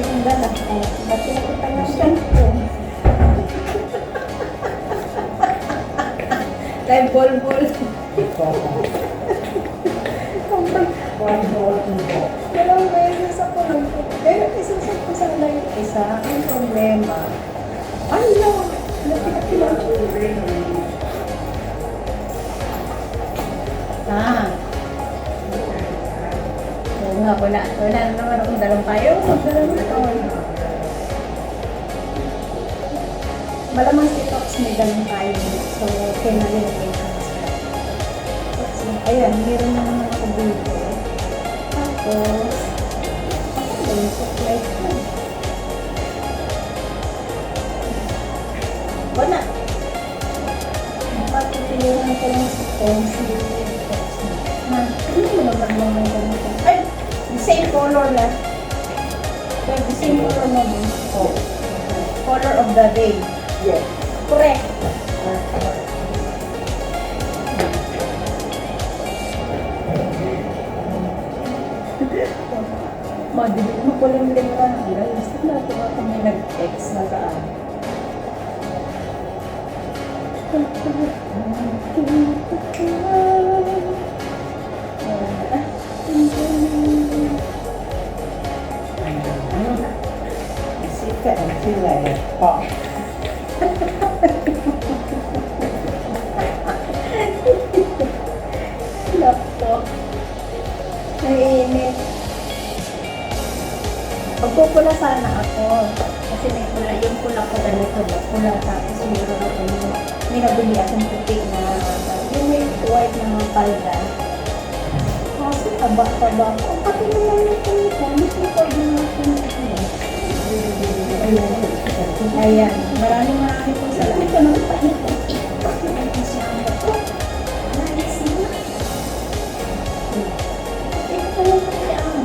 ang dala. Ba't sila kita yung cellphone? Kaya bol-bol. Dalawang beses ako lang. Pero isasap ko sana yung isa. Ang problema. Ay, lang. Napit-pilang. Oo nga, wala na naman akong dalawang payo. Magdalang na ito. Malamang si Tox may dalawang payo. So, okay na nilagay ko. So, ayan, meron na naman ako dito. Tapos, yung supply ko. Wala. Pagpipilihan ko lang sa phones. Ano mo naman mga ganito? Ay! The same color na. The same color na din. Oh. Color of the day. Yes. Correct. Madibig mo ko lang din ka. Gusto na ito ako may nag-text na saan. Sikat ang sila pop. Laptop. Naiinit. Pagpupula sana ako. Kasi may pula. Yung pula ko ganito ba? Pula tapos mayroon ako yung may nabili akong puti na yung may white na mga palda. Kasi taba-taba ko. Pati naman yung puti. Gusto ko din ako ayan. Maraming pong salamat. Ito naman pa ito. Ito siya ang bato. Nice na. Ito naman pa siya ang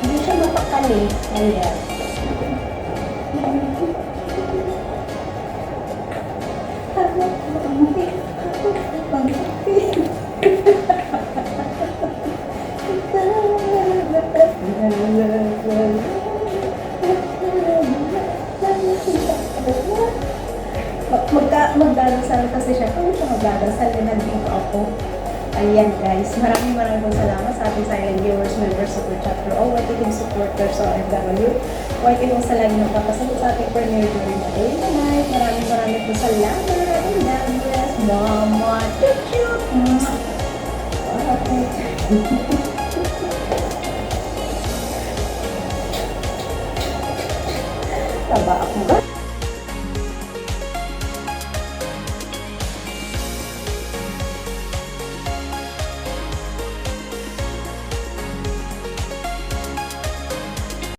hindi siya mapakali. Ayan. Magdadasal kasi siya. Kung siya magdadasal, nandito ako. Ayan guys, maraming pong salamat sa ating silent viewers, members, super chat for all, white team supporters sa OFW. White team sa lagi nagpapasagot sa ating premiere during the day and night. Maraming pong salamat. And God bless. Mama. Chut-chut. Okay.